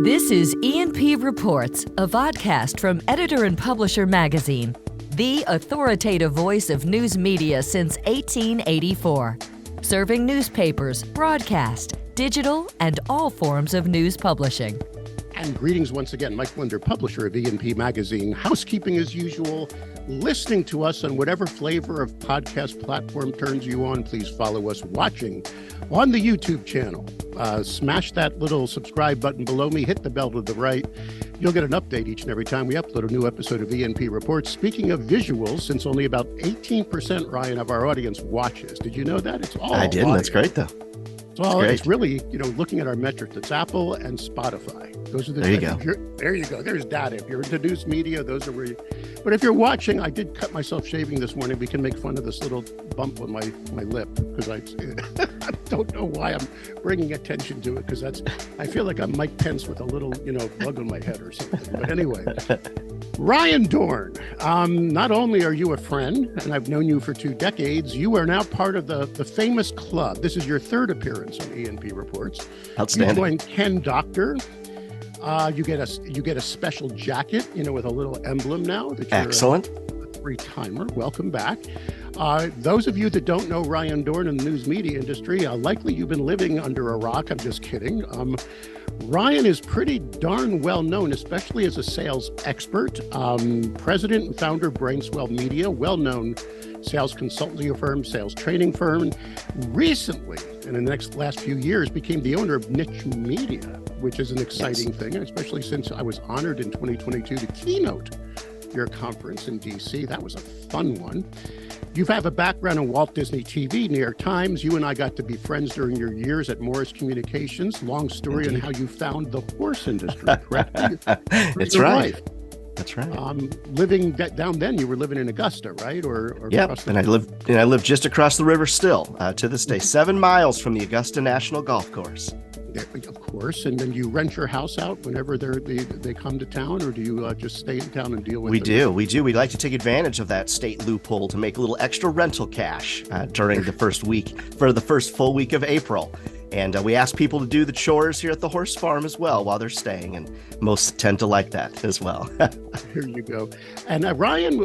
This is E&P Reports, a vodcast from Editor and Publisher Magazine, the authoritative voice of news media since 1884, serving newspapers, broadcast, digital, and all forms of news publishing. And greetings once again, Mike Linder, publisher of E&P Magazine. Housekeeping as usual. Listening to us on whatever flavor of podcast platform turns you on, please follow us. Watching on the YouTube channel, smash that little subscribe button below me, hit the bell to the right. You'll get an update each and every time we upload a new episode of E&P Reports. Speaking of visuals, since only about 18%, Ryan, of our audience watches. Did you know that? It's all I didn't. audio. That's great, though. Well, it's really, looking at our metrics, it's Apple and Spotify. Those are the There you go. There you go. There's data. If you're into news media, those are where you. But if you're watching, I did cut myself shaving this morning. We can make fun of this little bump on my lip because I don't know why I'm bringing attention to it, because I feel like I'm Mike Pence with a little, bug on my head or something. But anyway, Ryan Dohrn, not only are you a friend, and I've known you for 2 decades, you are now part of the famous club. This is your 3rd appearance on E&P Reports. Outstanding. You joined Ken Doctor. You get a special jacket, with a little emblem now. That you're Excellent. A 3-timer. Welcome back. Those of you that don't know Ryan Dohrn in the news media industry, likely you've been living under a rock. I'm just kidding. Ryan is pretty darn well known, especially as a sales expert, president and founder of Swell Media, well-known sales consultancy firm, sales training firm. Recently, in the last few years, became the owner of Niche Media, which is an exciting thing, especially since I was honored in 2022 to keynote your conference in DC. That was a fun one. You have a background in Walt Disney TV, New York Times. You and I got to be friends during your years at Morris Communications. Long story on how you found the horse industry, correct? That's right. Wife. That's right. Living down then, you were living in Augusta, right? Or yeah, and I live just across the river still to this day, 7 miles from the Augusta National Golf Course. Of course. And then you rent your house out whenever they come to town, or do you just stay in town and deal with it? We do. We like to take advantage of that state loophole to make a little extra rental cash during the first full week of April. And we ask people to do the chores here at the horse farm as well while they're staying, and most tend to like that as well. Here you go. And Ryan,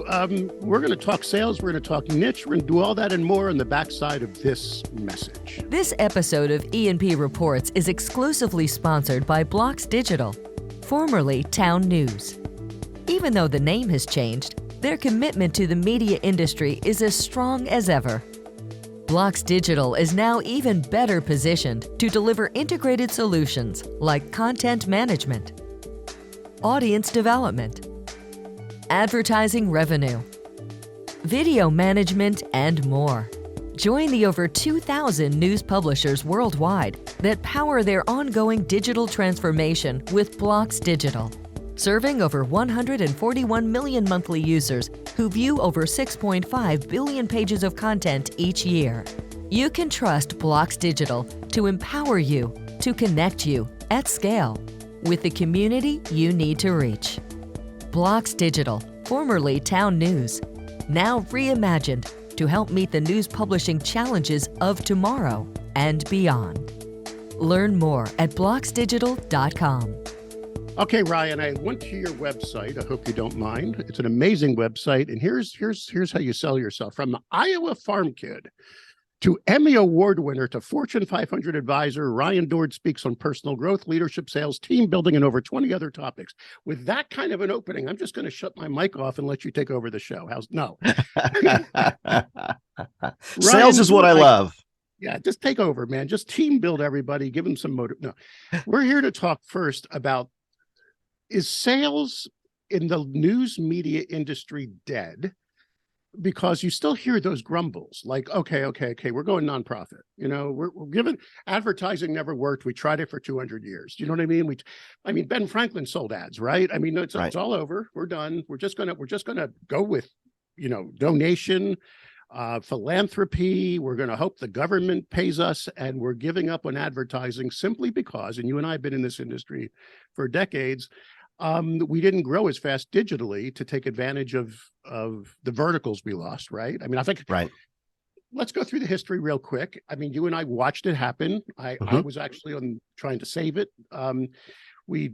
we're going to talk sales, we're going to talk niche, we're going to do all that and more on the backside of this message. This episode of E&P Reports is exclusively sponsored by Blocks Digital, formerly Town News. Even though the name has changed, their commitment to the media industry is as strong as ever. Blocks Digital is now even better positioned to deliver integrated solutions like content management, audience development, advertising revenue, video management, and more. Join the over 2,000 news publishers worldwide that power their ongoing digital transformation with Blocks Digital, serving over 141 million monthly users who view over 6.5 billion pages of content each year. You can trust Blocks Digital to empower you, to connect you at scale with the community you need to reach. Blocks Digital, formerly Town News, now reimagined to help meet the news publishing challenges of tomorrow and beyond. Learn more at blocksdigital.com. Okay, Ryan, I went to your website. I hope you don't mind. It's an amazing website. And here's how you sell yourself. From the Iowa farm kid to Emmy Award winner to Fortune 500 advisor, Ryan Dohrn speaks on personal growth, leadership, sales, team building, and over 20 other topics. With that kind of an opening, I'm just going to shut my mic off and let you take over the show. No. Sales is what I love. Yeah, just take over, man. Just team build everybody. Give them some motive. No, we're here to talk first about, is sales in the news media industry dead? Because you still hear those grumbles like, okay, we're going nonprofit. We're given, advertising never worked. We tried it for 200 years. You know what I mean? Ben Franklin sold ads, right? I mean, it's all over. We're done. We're just gonna go with, donation, philanthropy. We're going to hope the government pays us, and we're giving up on advertising simply because, and you and I have been in this industry for decades, we didn't grow as fast digitally to take advantage of the verticals we lost, right? I mean, I think, right. Let's go through the history real quick. I mean, you and I watched it happen. I was actually on trying to save it. we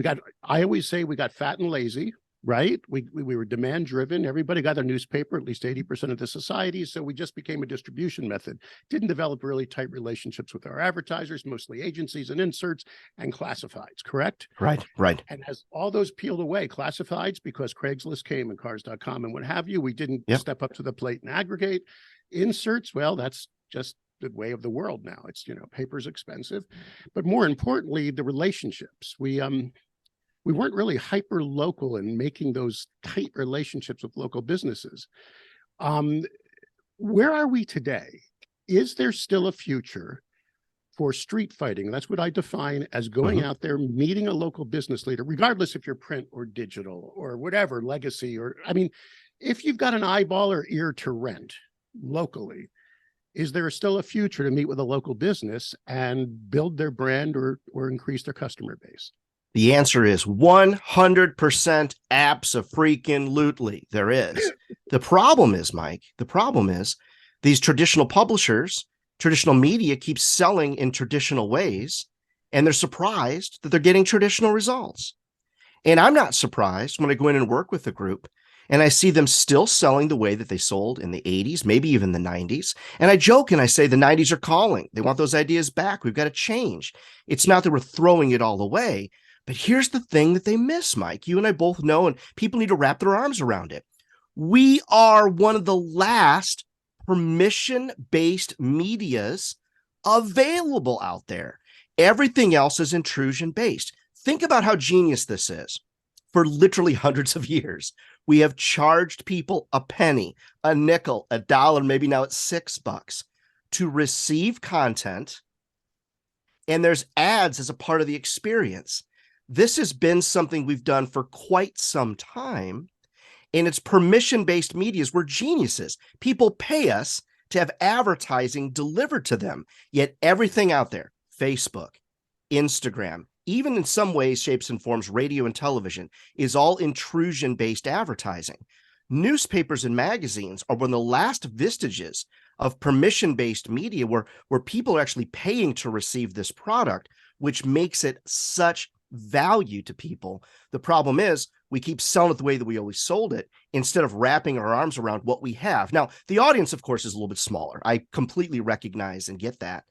got, I always say we got fat and lazy, right? We were demand driven. Everybody got their newspaper, at least 80% of the society. So we just became a distribution method. Didn't develop really tight relationships with our advertisers, mostly agencies and inserts and classifieds, correct? Right. And as all those peeled away, classifieds, because Craigslist came and cars.com and what have you, we didn't step up to the plate and aggregate. Inserts, well, that's just the way of the world now. It's, paper's expensive, but more importantly, the relationships. We weren't really hyper local in making those tight relationships with local businesses. Where are we today? Is there still a future for street fighting? That's what I define as going out there, meeting a local business leader, regardless if you're print or digital or whatever, legacy, if you've got an eyeball or ear to rent locally, is there still a future to meet with a local business and build their brand or increase their customer base? The answer is 100% abso-freaking-lutely. There is. The problem is, Mike, these traditional publishers, traditional media keeps selling in traditional ways, and they're surprised that they're getting traditional results. And I'm not surprised when I go in and work with the group and I see them still selling the way that they sold in the 80s, maybe even the 90s. And I joke and I say the 90s are calling. They want those ideas back. We've got to change. It's not that we're throwing it all away. But here's the thing that they miss, Mike. You and I both know, and people need to wrap their arms around it. We are one of the last permission-based medias available out there. Everything else is intrusion-based. Think about how genius this is. For literally hundreds of years, we have charged people a penny, a nickel, a dollar, maybe now it's $6 to receive content, and there's ads as a part of the experience. This has been something we've done for quite some time, and it's permission-based medias. We're geniuses. People pay us to have advertising delivered to them, yet everything out there, Facebook, Instagram, even in some ways, shapes and forms, radio and television, is all intrusion-based advertising. Newspapers and magazines are one of the last vestiges of permission-based media where people are actually paying to receive this product, which makes it such value to people. The problem is we keep selling it the way that we always sold it instead of wrapping our arms around what we have. Now, the audience, of course, is a little bit smaller. I completely recognize and get that.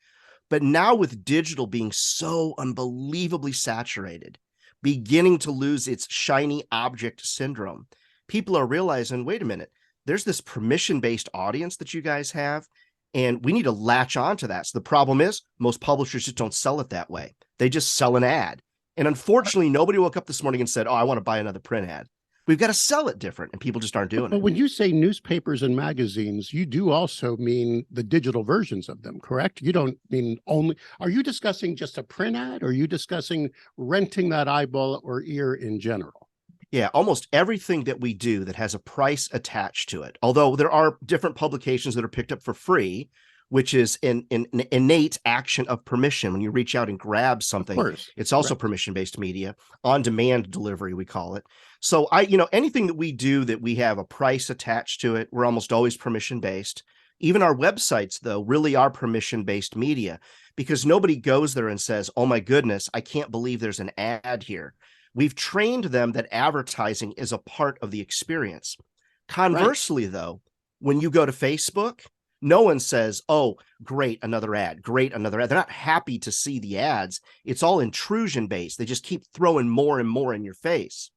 But now with digital being so unbelievably saturated, beginning to lose its shiny object syndrome, people are realizing, wait a minute, there's this permission-based audience that you guys have, and we need to latch onto that. So the problem is most publishers just don't sell it that way. They just sell an ad. And unfortunately, nobody woke up this morning and said, oh, I want to buy another print ad. We've got to sell it different, and people just aren't doing it. But when you say newspapers and magazines, you do also mean the digital versions of them, correct? You don't mean only, are you discussing just a print ad, or are you discussing renting that eyeball or ear in general? Yeah, almost everything that we do that has a price attached to it, although there are different publications that are picked up for free, which is an innate action of permission. When you reach out and grab something, it's also permission-based media, on-demand delivery, we call it. So anything that we do that we have a price attached to it, we're almost always permission-based. Even our websites, though, really are permission-based media, because nobody goes there and says, oh my goodness, I can't believe there's an ad here. We've trained them that advertising is a part of the experience. Conversely, though, when you go to Facebook, no one says, oh, great, another ad, great, another ad. They're not happy to see the ads. It's all intrusion-based. They just keep throwing more and more in your face.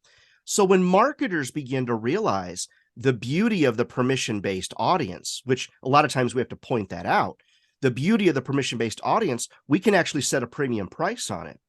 So when marketers begin to realize the beauty of the permission-based audience, which a lot of times we have to point that out, the beauty of the permission-based audience, we can actually set a premium price on it.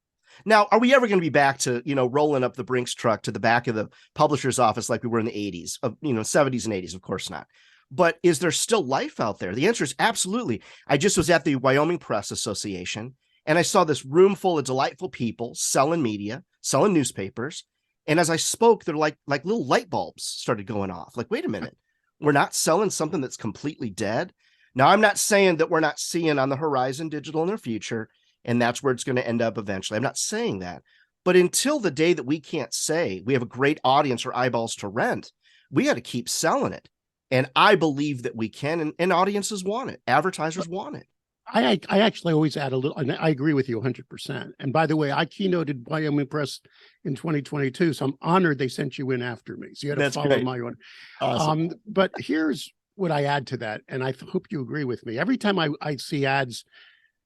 Now, are we ever going to be back to, rolling up the Brinks truck to the back of the publisher's office like we were in the 80s, 70s and 80s? Of course not. But is there still life out there? The answer is absolutely. I just was at the Wyoming Press Association, and I saw this room full of delightful people selling media, selling newspapers. And as I spoke, they're like little light bulbs started going off. Like, wait a minute, we're not selling something that's completely dead. Now, I'm not saying that we're not seeing on the horizon digital in the future, and that's where it's going to end up eventually. I'm not saying that. But until the day that we can't say we have a great audience or eyeballs to rent, we got to keep selling it. And I believe that we can, and audiences want it. Advertisers want it. I actually always add a little, and I agree with you 100%. And by the way, I keynoted Wyoming Press in 2022, so I'm honored they sent you in after me. So you had to That's follow great. my own. Awesome. But here's what I add to that, and I hope you agree with me. Every time I see ads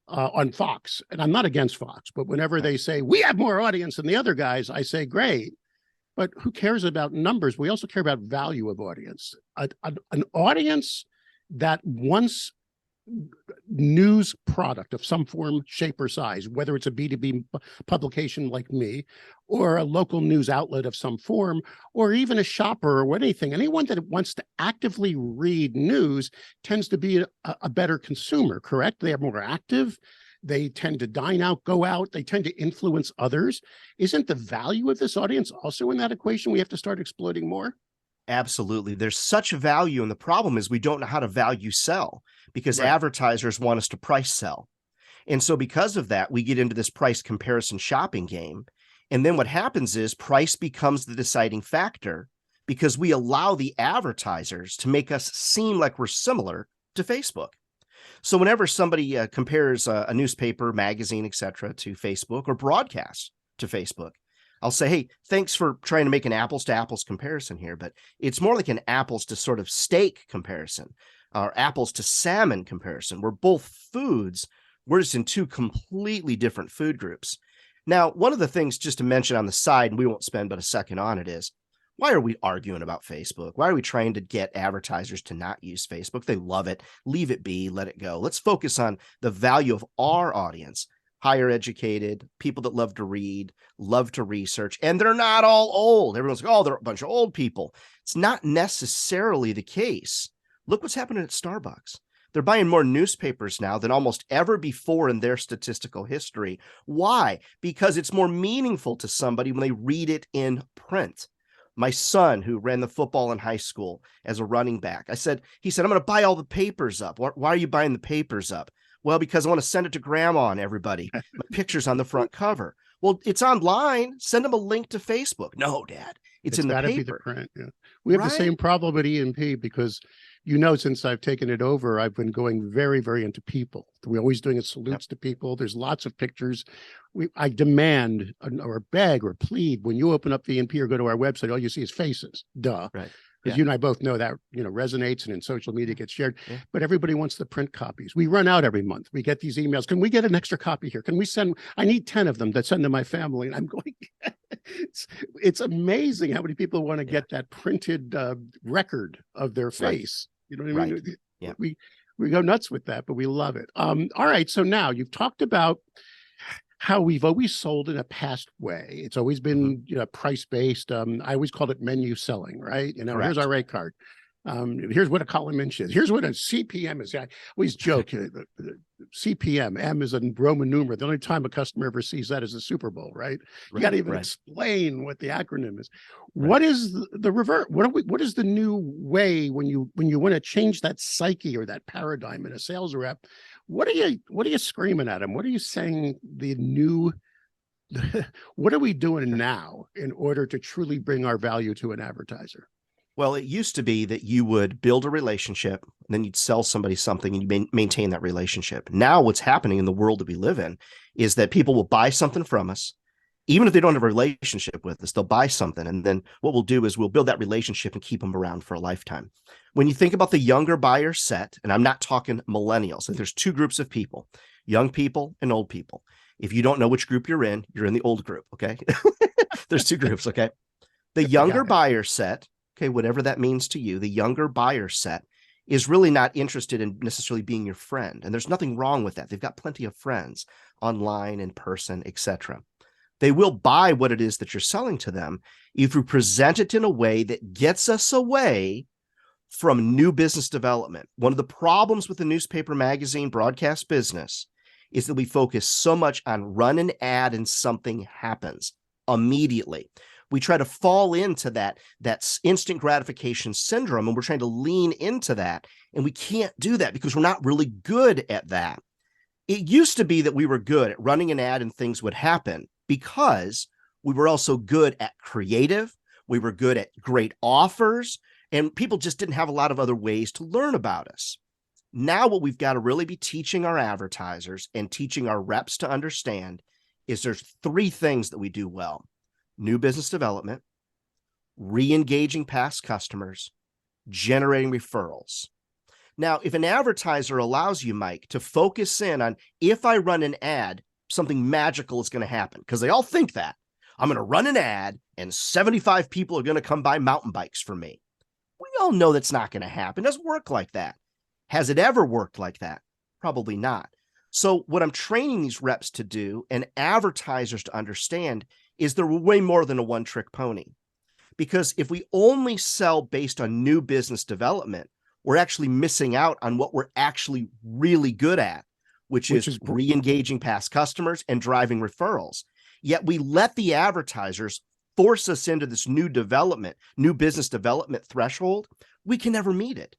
on Fox, and I'm not against Fox, but whenever they say we have more audience than the other guys, I say great. But who cares about numbers? We also care about value of audience. An audience that wants news product of some form, shape, or size, whether it's a B2B publication like me, or a local news outlet of some form, or even a shopper or anything, anyone that wants to actively read news tends to be a better consumer, correct? They are more active. They tend to dine out, go out. They tend to influence others. Isn't the value of this audience also in that equation we have to start exploiting more? Absolutely. There's such value. And the problem is we don't know how to value sell because advertisers want us to price sell. And so because of that, we get into this price comparison shopping game. And then what happens is price becomes the deciding factor because we allow the advertisers to make us seem like we're similar to Facebook. So whenever somebody compares a newspaper, magazine, etc., to Facebook or broadcast to Facebook, I'll say, hey, thanks for trying to make an apples to apples comparison here, but it's more like an apples to sort of steak comparison or apples to salmon comparison. We're both foods. We're just in two completely different food groups. Now, one of the things just to mention on the side, and we won't spend but a second on it, is why are we arguing about Facebook? Why are we trying to get advertisers to not use Facebook? They love it. Leave it be. Let it go. Let's focus on the value of our audience. Higher educated, people that love to read, love to research, and they're not all old. Everyone's like, oh, they're a bunch of old people. It's not necessarily the case. Look what's happening at Starbucks. They're buying more newspapers now than almost ever before in their statistical history. Why? Because it's more meaningful to somebody when they read it in print. My son, who ran the football in high school as a running back, he said, I'm going to buy all the papers up. Why are you buying the papers up? Well, because I want to send it to grandma and everybody. My picture's on the front cover. Well, it's online. Send them a link to Facebook. No, Dad, it's in the paper. Be the print. Yeah. We have the same problem at E&P because, since I've taken it over, I've been going very, very into people. We're always doing salutes to people. There's lots of pictures. I demand or beg or plead when you open up the E&P or go to our website, all you see is faces. Duh. Right. Because you and I both know that, resonates and in social media gets shared, but everybody wants the print copies. We run out every month. We get these emails. Can we get an extra copy here? Can we I need 10 of them that send to my family. And I'm going, it's amazing how many people want to get that printed record of their face. You know what I mean? Yeah. We go nuts with that, but we love it. All right. So now you've talked about how we've always sold in a past way. It's always been price-based. I always called it menu selling, right? Here's our rate card. Here's what a column inch is. Here's what a CPM is. I always joke, CPM, M is a Roman numeral. The only time a customer ever sees that is the Super Bowl, right? You got to even explain what the acronym is. What is the revert? What is the new way when you want to change that psyche or that paradigm in a sales rep? What are you screaming at them? What are you saying what are we doing now in order to truly bring our value to an advertiser? Well, it used to be that you would build a relationship, and then you'd sell somebody something and you maintain that relationship. Now what's happening in the world that we live in is that people will buy something from us. Even if they don't have a relationship with us, they'll buy something. And then what we'll do is we'll build that relationship and keep them around for a lifetime. When you think about the younger buyer set, and I'm not talking millennials, there's two groups of people, young people and old people. If you don't know which group you're in the old group, okay? There's two groups, okay? The younger buyer set, okay, whatever that means to you, the younger buyer set is really not interested in necessarily being your friend. And there's nothing wrong with that. They've got plenty of friends online, in person, etc. They will buy what it is that you're selling to them if you present it in a way that gets us away from new business development. One of the problems with the newspaper, magazine, broadcast business is that we focus so much on run an ad and something happens immediately. We try to fall into that instant gratification syndrome, and we're trying to lean into that. And we can't do that because we're not really good at that. It used to be that we were good at running an ad and things would happen because we were also good at creative. We were good at great offers, and people just didn't have a lot of other ways to learn about us. Now what we've got to really be teaching our advertisers and teaching our reps to understand is there's 3 things that we do well: new business development, re-engaging past customers, generating referrals. Now, if an advertiser allows you, Mike, to focus in on, if I run an ad, something magical is going to happen, because they all think that. I'm going to run an ad and 75 people are going to come buy mountain bikes for me. We all know that's not going to happen. It doesn't work like that. Has it ever worked like that? Probably not. So what I'm training these reps to do and advertisers to understand is they're way more than a one-trick pony. Because if we only sell based on new business development, we're actually missing out on what we're actually really good at, which is re-engaging past customers and driving referrals. Yet we let the advertisers force us into this new business development threshold. We can never meet it.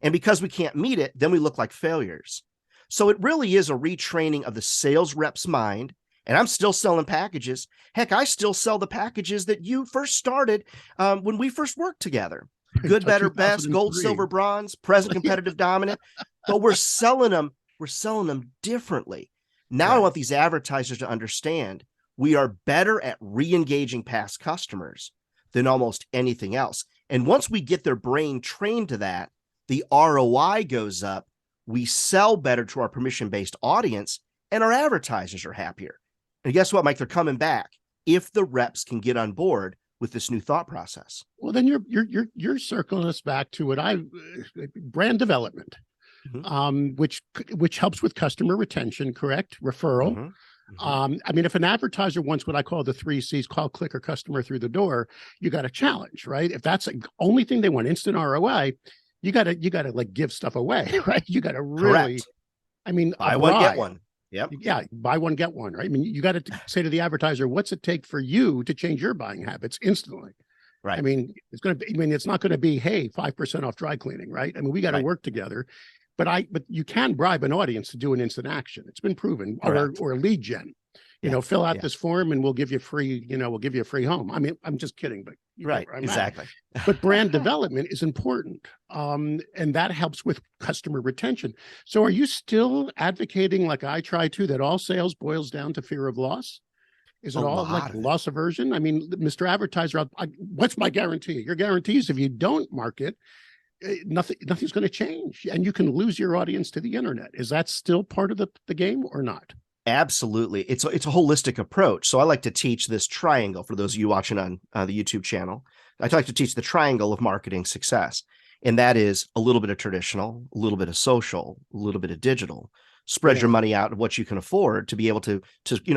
And because we can't meet it, then we look like failures. So it really is a retraining of the sales rep's mind. And I'm still selling packages. Heck, I still sell the packages that you first started when we first worked together. Good, better, best, gold, silver, bronze, present, competitive, dominant. But we're selling them differently. Now I want these advertisers to understand we are better at re-engaging past customers than almost anything else. And once we get their brain trained to that, the ROI goes up. We sell better to our permission-based audience, and our advertisers are happier. And guess what, Mike? They're coming back if the reps can get on board with this new thought process. Well, then you're circling us back to what brand development, which helps with customer retention, correct? Referral. I mean, if an advertiser wants what I call the 3 C's, call, click, or customer through the door, you got a challenge, right? If that's the only thing they want, instant ROI, you gotta like give stuff away, right? You gotta really, Correct. I mean, buy one, get one. Yep. Yeah, buy one, get one, right? I mean, you got to say to the advertiser, what's it take for you to change your buying habits instantly? Right. I mean, it's not going to be, hey, 5% off dry cleaning, right? I mean, we got to work together. But you can bribe an audience to do an instant action. It's been proven, or lead gen. Fill out this form and we'll give you free, we'll give you a free home. I mean, I'm just kidding, but exactly. But brand development is important. And that helps with customer retention. So are you still advocating, like I try to, that all sales boils down to fear of loss? Is it all like loss aversion? I mean, Mr. Advertiser, what's my guarantee? Your guarantee is if you don't market, nothing's going to change, and you can lose your audience to the internet. Is that still part of the game or not? Absolutely. It's a holistic approach. So I like to teach this triangle for those of you watching on the YouTube channel. I like to teach the triangle of marketing success. And that is a little bit of traditional, a little bit of social, a little bit of digital. Spread your money out of what you can afford to be able to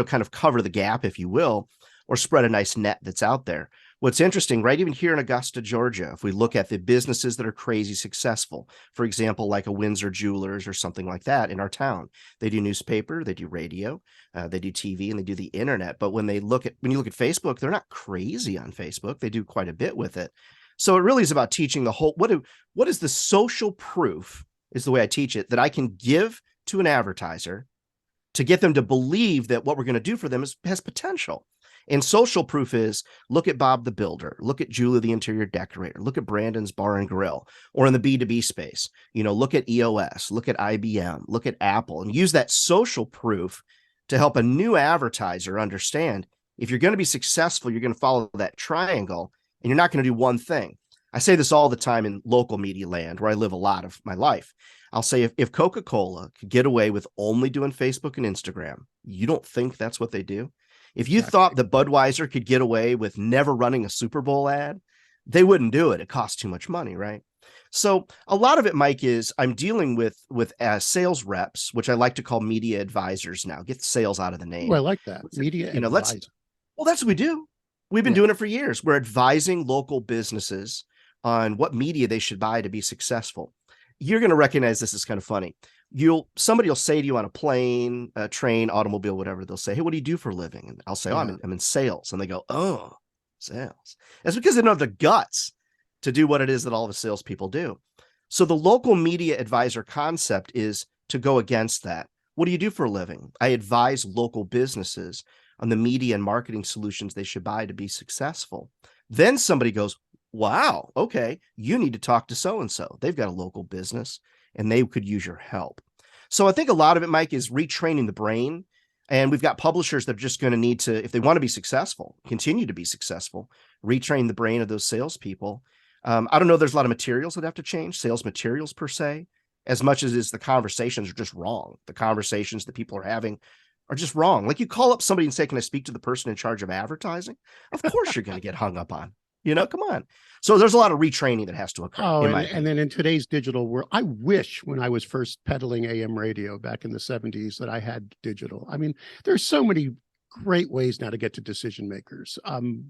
kind of cover the gap, if you will, or spread a nice net that's out there. What's interesting, right, even here in Augusta, Georgia, if we look at the businesses that are crazy successful, for example, like a Windsor Jewelers or something like that in our town, they do newspaper, they do radio, they do TV, and they do the internet. But when you look at Facebook, they're not crazy on Facebook. They do quite a bit with it. So it really is about teaching the whole, what is the social proof, is the way I teach it, that I can give to an advertiser to get them to believe that what we're going to do for them has potential. And social proof is, look at Bob the Builder, look at Julie the interior decorator, look at Brandon's Bar and Grill, or in the B2B space, look at EOS, look at IBM, look at Apple, and use that social proof to help a new advertiser understand if you're going to be successful, you're going to follow that triangle, and you're not going to do one thing. I say this all the time in local media land, where I live a lot of my life. I'll say if Coca-Cola could get away with only doing Facebook and Instagram, you don't think that's what they do? If you thought that Budweiser could get away with never running a Super Bowl ad, they wouldn't do it. It costs too much money, right? So a lot of it, Mike, is I'm dealing with sales reps, which I like to call media advisors now. Get sales out of the name. Well, I like that. Media advisor. Well, that's what we do. We've been doing it for years. We're advising local businesses on what media they should buy to be successful. You're going to recognize this is kind of funny. Somebody will say to you on a plane, a train, automobile, whatever, they'll say, hey, what do you do for a living? And I'll say, I'm in sales. And they go, oh, sales. That's because they don't have the guts to do what it is that all the salespeople do. So the local media advisor concept is to go against that. What do you do for a living? I advise local businesses on the media and marketing solutions they should buy to be successful. Then somebody goes, wow, okay, you need to talk to so-and-so. They've got a local business and they could use your help. So I think a lot of it, Mike, is retraining the brain. And we've got publishers that are just going to need to, if they want to be successful, continue to be successful, retrain the brain of those salespeople. I don't know. There's a lot of materials that have to change, sales materials per se, as much as is the conversations are just wrong. The conversations that people are having are just wrong. Like you call up somebody and say, can I speak to the person in charge of advertising? Of course you're going to get hung up on, come on. So there's a lot of retraining that has to occur. Oh, and then in today's digital world, I wish when I was first peddling AM radio back in the 70s that I had digital. I mean, there's so many great ways now to get to decision makers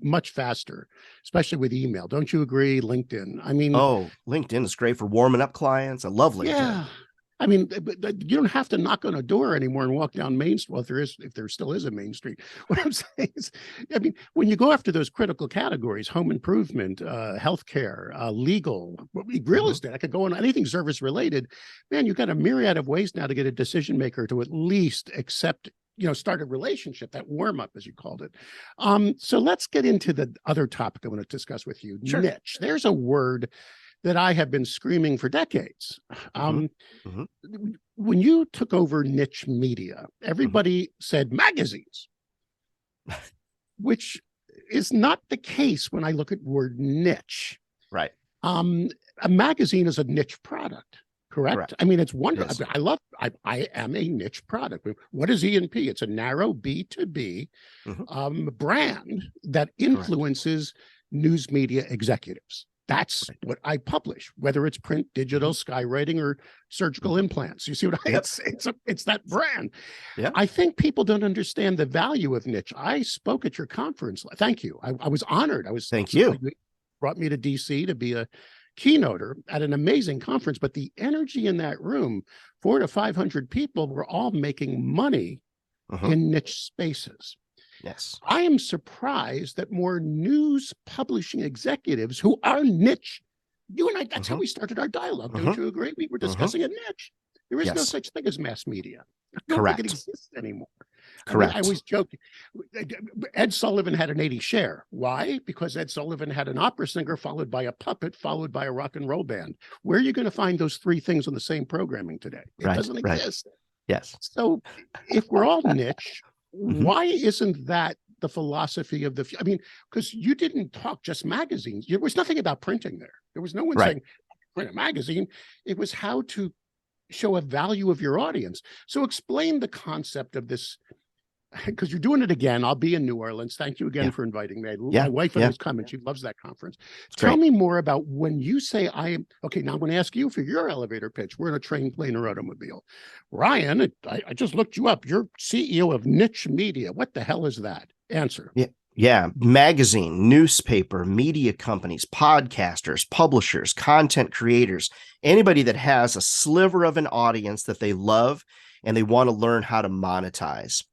much faster, especially with email. Don't you agree? LinkedIn. I mean, LinkedIn is great for warming up clients. I love LinkedIn. Yeah. I mean, but you don't have to knock on a door anymore and walk down Main Street. Well, if there still is a Main Street. What I'm saying is, I mean, when you go after those critical categories, home improvement, healthcare, legal, real estate, I could go on anything service related, man, you've got a myriad of ways now to get a decision maker to at least accept, start a relationship, that warm up, as you called it. So let's get into the other topic I want to discuss with you. Sure. Niche. There's a word that I have been screaming for decades. When you took over niche media, everybody said magazines, which is not the case when I look at word niche. Right. A magazine is a niche product, correct? I mean, it's wonderful. Yes. I am a niche product. What is E&P? It's a narrow B2B brand that influences news media executives. That's what I publish, whether it's print, digital, skywriting, or surgical implants. You see what it's that brand. Yeah. I think people don't understand the value of niche. I spoke at your conference. Thank you. I was honored. Thank you. You brought me to DC to be a keynoter at an amazing conference, but the energy in that room, 400 to 500 people were all making money in niche spaces. Yes. I am surprised that more news publishing executives who are niche, you and I, that's how we started our dialogue. Don't you agree? We were discussing a niche. There is no such thing as mass media. I don't think it exists anymore. Correct. I always joke. Ed Sullivan had an 80 share. Why? Because Ed Sullivan had an opera singer followed by a puppet, followed by a rock and roll band. Where are you going to find those three things on the same programming today? It doesn't exist. Yes. So if we're all niche, why isn't that the philosophy of I mean, because you didn't talk just magazines. There was nothing about printing there. There was no one saying print a magazine. It was how to show a value of your audience. So explain the concept of this, because you're doing it again. I'll be in New Orleans. Thank you again for inviting me. My wife is coming. She loves that conference. Tell me more about when you say okay, now I'm going to ask you for your elevator pitch. We're in a train, plane, or automobile. Ryan, I just looked you up. You're CEO of Niche Media. What the hell is that? Answer. Yeah. Magazine, newspaper, media companies, podcasters, publishers, content creators, anybody that has a sliver of an audience that they love and they want to learn how to monetize.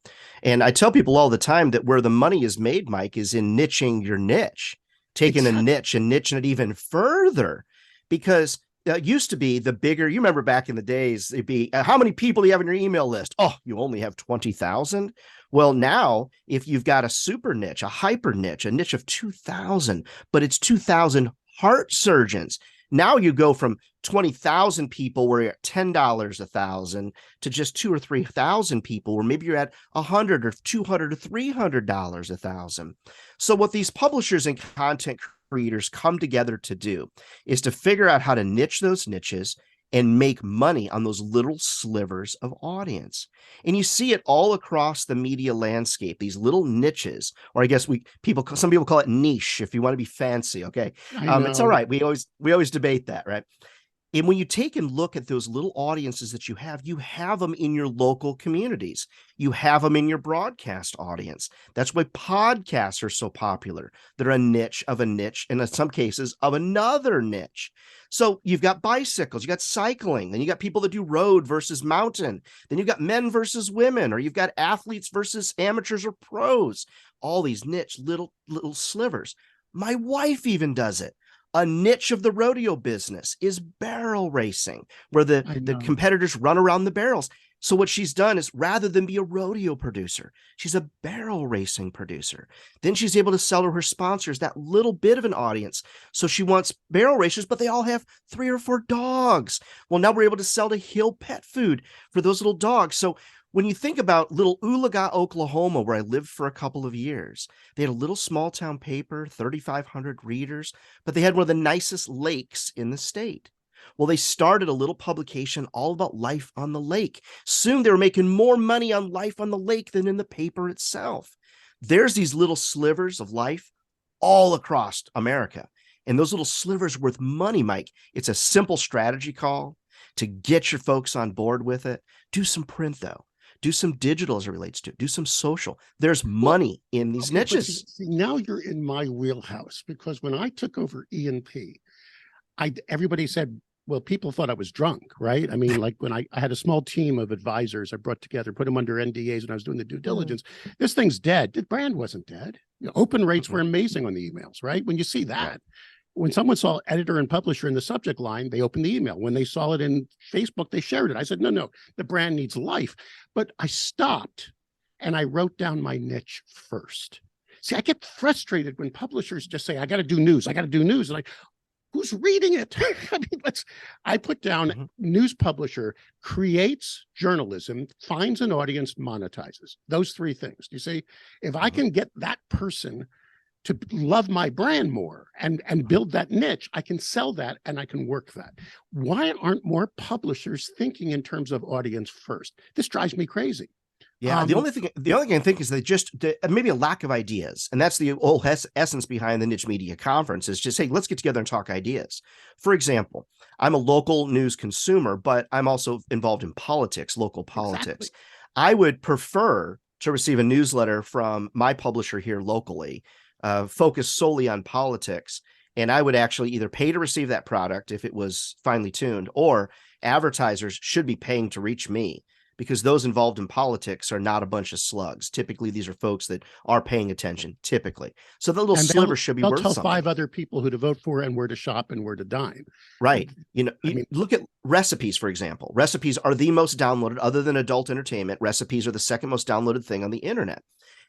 And I tell people all the time that where the money is made, Mike, is in niching your niche, taking a niche and niching it even further, because it used to be the bigger, you remember back in the days, it'd be how many people do you have in your email list? Oh, you only have 20,000. Well, now if you've got a super niche, a hyper niche, a niche of 2,000, but it's 2,000 heart surgeons. Now you go from 20,000 people where you're at $10 a thousand to just 2,000 or 3,000 people where maybe you're at $100 or $200 or $300 a thousand. So what these publishers and content creators come together to do is to figure out how to niche those niches and make money on those little slivers of audience. And you see it all across the media landscape, these little niches, or I guess some people call it niche if you want to be fancy. Okay. It's all right. We always debate that, right? And when you take and look at those little audiences that you have them in your local communities. You have them in your broadcast audience. That's why podcasts are so popular. They're a niche of a niche, and in some cases of another niche. So you've got bicycles, you got cycling, then you got people that do road versus mountain. Then you've got men versus women, or you've got athletes versus amateurs or pros. All these niche little slivers. My wife even does it. A niche of the rodeo business is barrel racing, where the competitors run around the barrels. So what she's done is, rather than be a rodeo producer, she's a barrel racing producer. Then she's able to sell to her sponsors that little bit of an audience. So she wants barrel racers, but they all have 3 or 4 dogs. Well, now we're able to sell to Hill Pet Food for those little dogs. So when you think about little Oolaga, Oklahoma, where I lived for a couple of years, they had a little small town paper, 3,500 readers, but they had one of the nicest lakes in the state. Well, they started a little publication all about life on the lake. Soon they were making more money on life on the lake than in the paper itself. There's these little slivers of life all across America. And those little slivers are worth money, Mike. It's a simple strategy call to get your folks on board with it. Do some print, though. Do some digital as it relates to it. Do some social. There's money in these niches. See, now you're in my wheelhouse, because when I took over E&P, everybody said, well, people thought I was drunk, right? I mean, like when I had a small team of advisors I brought together, put them under NDAs when I was doing the due diligence. This thing's dead. The brand wasn't dead. Open rates were amazing on the emails, right? When you see that, when someone saw editor and publisher in the subject line, they opened the email. When they saw it in Facebook, they shared it. I said, no, the brand needs life. But I stopped and I wrote down my niche first. See, I get frustrated when publishers just say, I got to do news. I got to do news. And who's reading it? I mean, I put down news publisher, creates journalism, finds an audience, monetizes. Those 3 things. You see, if I can get that person to love my brand more and build that niche, I can sell that and I can work that. Why aren't more publishers thinking in terms of audience first? This drives me crazy. Yeah, the only thing I can think is maybe a lack of ideas. And that's the whole essence behind the Niche Media Conference, is just, hey, let's get together and talk ideas. For example, I'm a local news consumer, but I'm also involved in politics, local politics. Exactly. I would prefer to receive a newsletter from my publisher here locally, focused solely on politics. And I would actually either pay to receive that product if it was finely tuned, or advertisers should be paying to reach me, because those involved in politics are not a bunch of slugs. Typically, these are folks that are paying attention, typically. So the little sliver should be worth something. They'll tell 5 other people who to vote for and where to shop and where to dine. Right. Look at recipes, for example. Recipes are the most downloaded, other than adult entertainment. Recipes are the second most downloaded thing on the internet.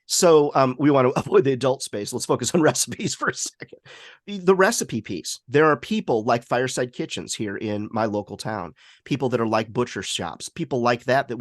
So we want to avoid the adult space. Let's focus on recipes for a second. The recipe piece. There are people like Fireside Kitchens here in my local town, people that are like butcher shops, people like that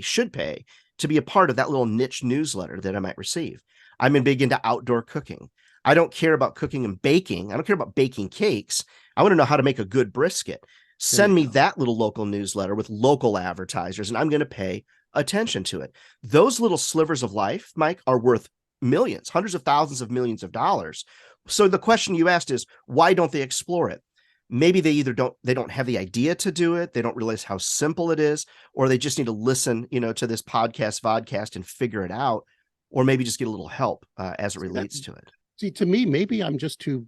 should pay to be a part of that little niche newsletter that I might receive. I'm big into outdoor cooking. I don't care about cooking and baking. I don't care about baking cakes. I want to know how to make a good brisket. Send me that little local newsletter with local advertisers, and I'm going to pay attention to it. Those little slivers of life, Mike, are worth millions, hundreds of thousands of millions of dollars. So the question you asked is, why don't they explore it? Maybe they don't have the idea to do it. They don't realize how simple it is, or they just need to listen, to this vodcast and figure it out, or maybe just get a little help as it relates to it. See, to me, maybe I'm just too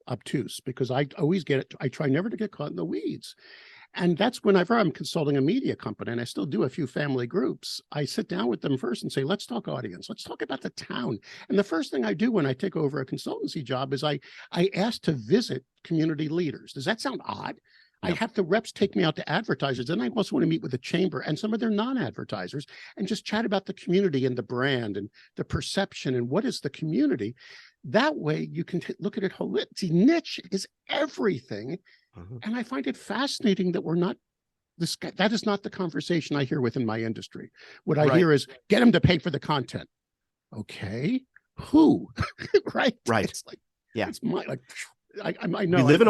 obtuse, because I always I try never to get caught in the weeds. And that's whenever I'm consulting a media company, and I still do a few family groups, I sit down with them first and say, let's talk audience. Let's talk about the town. And the first thing I do when I take over a consultancy job is I ask to visit community leaders. Does that sound odd? I have the reps take me out to advertisers. Then I also want to meet with the chamber and some of their non-advertisers and just chat about the community and the brand and the perception and what is the community. That way you can look at it holistically. See, niche is everything. And I find it fascinating that that is not the conversation I hear within my industry. What I hear is, get them to pay for the content. Okay, who? Right. It's like, it's I know. We live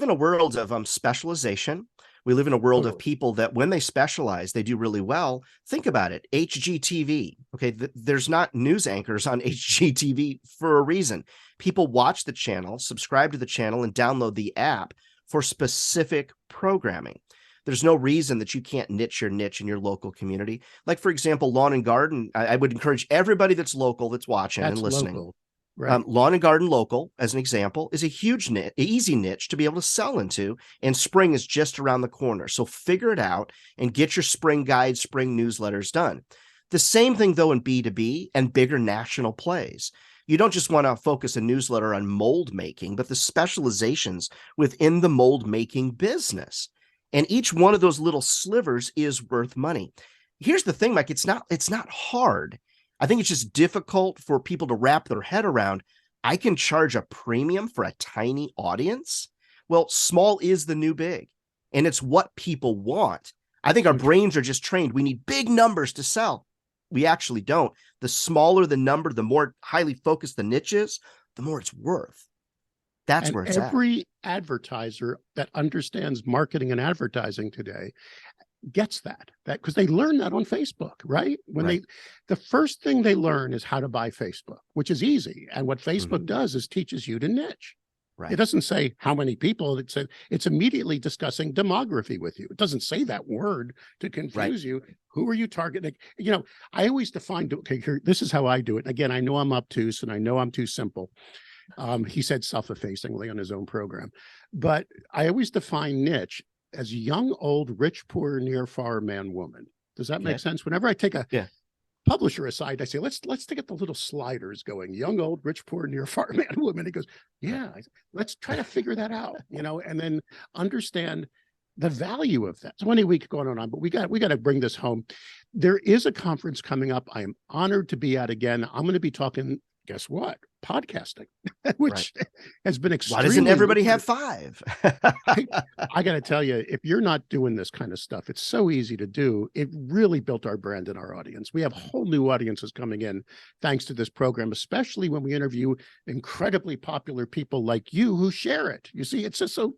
in a world of specialization. We live in a world of people that when they specialize, they do really well. Think about it. HGTV. Okay. There's not news anchors on HGTV for a reason. People watch the channel, subscribe to the channel, and download the app for specific programming. There's no reason that you can't niche your niche in your local community. Like, for example, lawn and garden. I would encourage everybody that's local, that's watching and listening. Local. Right. Lawn and garden local, as an example, is a huge niche, easy niche to be able to sell into. And spring is just around the corner. So figure it out and get your spring guides, spring newsletters done. The same thing, though, in B2B and bigger national plays. You don't just want to focus a newsletter on mold making, but the specializations within the mold making business. And each one of those little slivers is worth money. Here's the thing, Mike, it's not hard. I think it's just difficult for people to wrap their head around. I can charge a premium for a tiny audience. Well, small is the new big, and it's what people want. I think our brains are just trained. We need big numbers to sell. We actually don't. The smaller the number, the more highly focused the niche is, the more it's worth. That's where it's at. Every advertiser that understands marketing and advertising today gets that because they learn that on Facebook, right? The first thing they learn is how to buy Facebook, which is easy. And what Facebook does is teaches you to niche. Right. It doesn't say how many people. It's immediately discussing demography with you. It doesn't say that word to confuse you. Who are you targeting? I always define, okay, here, this is how I do it. Again, I know I'm obtuse and I know I'm too simple. He said self-effacingly on his own program, but I always define niche as young, old, rich, poor, near, far, man, woman. Does that make sense? Whenever I take a publisher aside, I say, let's get the little sliders going. Young, old, rich, poor, near, far, man, woman. He goes, yeah, let's try to figure that out, and then understand the value of that. 20 weeks going on, but we got to bring this home. There is a conference coming up. I am honored to be at again. I'm going to be talking, guess what? Podcasting, which has been extremely. Why doesn't everybody have 5? I got to tell you, if you're not doing this kind of stuff, it's so easy to do. It really built our brand and our audience. We have whole new audiences coming in thanks to this program, especially when we interview incredibly popular people like you who share it. You see, it's just so.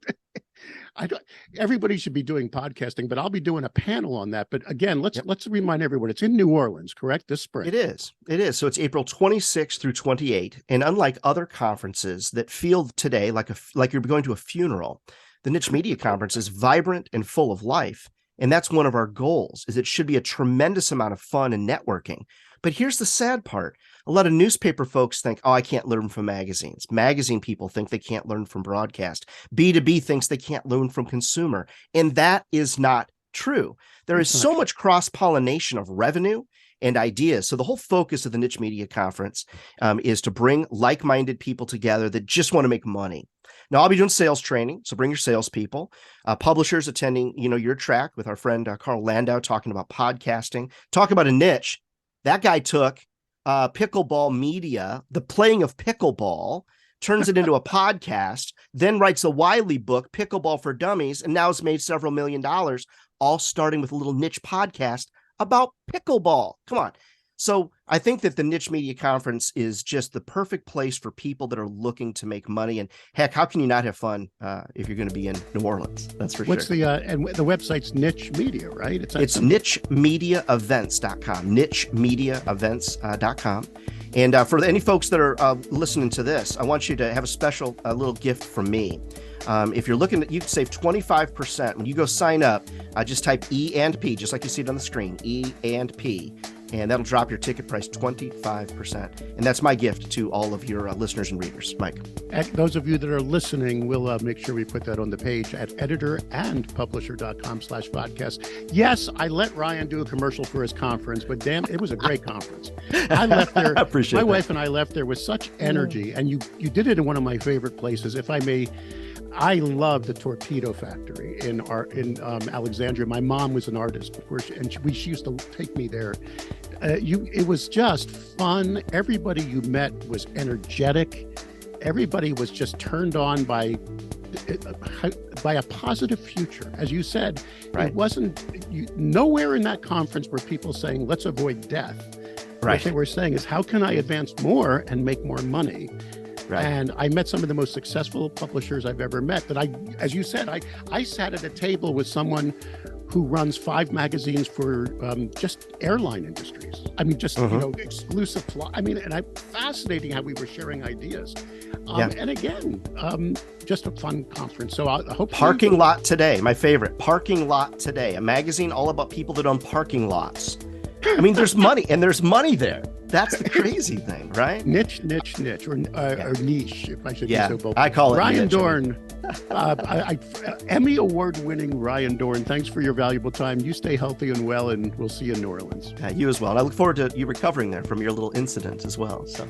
Everybody should be doing podcasting, but I'll be doing a panel on that. But again, let's remind everyone, it's in New Orleans, correct? This spring. It is. So it's April 26th through 28th. And unlike other conferences that feel today like you're going to a funeral, the Niche Media Conference is vibrant and full of life. And that's one of our goals, is it should be a tremendous amount of fun and networking. But here's the sad part. A lot of newspaper folks think, I can't learn from magazines. Magazine people think they can't learn from broadcast. B2B thinks they can't learn from consumer. And that is not true. There is so much cross-pollination of revenue and ideas. So the whole focus of the Niche Media Conference is to bring like-minded people together that just want to make money. Now, I'll be doing sales training, so bring your salespeople. Publishers attending, your track with our friend Carl Landau talking about podcasting. Talk about a niche. That guy took pickleball media, the playing of pickleball, turns it into a podcast, then writes a Wiley book, Pickleball for Dummies, and now has made several $1 million, all starting with a little niche podcast about pickleball. Come on. So I think that the Niche Media Conference is just the perfect place for people that are looking to make money. And heck, how can you not have fun if you're going to be in New Orleans? That's for sure. What's the and the website's Niche Media, right? It's nichemediaevents.com, nichemediaevents.com. And for any folks that are listening to this, I want you to have a special little gift from me. If you're looking, you can save 25% when you go sign up. Just type E&P, just like you see it on the screen, E&P. And that'll drop your ticket price 25%. And that's my gift to all of your listeners and readers. Mike. And those of you that are listening, we'll make sure we put that on the page at editorandpublisher.com/podcast. Yes, I let Ryan do a commercial for his conference, but damn, it was a great conference. I left there. My wife and I left there with such energy, and you did it in one of my favorite places. If I may, I love the Torpedo Factory in Alexandria. My mom was an artist before, she used to take me there. It was just fun. Everybody you met was energetic. Everybody was just turned on by a positive future. As you said, It wasn't nowhere in that conference were people saying, let's avoid death. Right. What they were saying is, how can I advance more and make more money? Right. And I met some of the most successful publishers I've ever met. That as you said, I sat at a table with someone who runs 5 magazines for just airline industries. I mean, just exclusive fly. I mean, and fascinating how we were sharing ideas. And again, just a fun conference. So I hope Parking Lot Today, my favorite. Parking Lot Today, a magazine all about people that own parking lots. I mean, there's money, and there's money there. That's the crazy thing, right? Niche, or niche, if I should be so bold. I call it Ryan niche. Dohrn, Emmy award-winning Ryan Dohrn. Thanks for your valuable time. You stay healthy and well, and we'll see you in New Orleans. You as well. And I look forward to you recovering there from your little incident as well. So.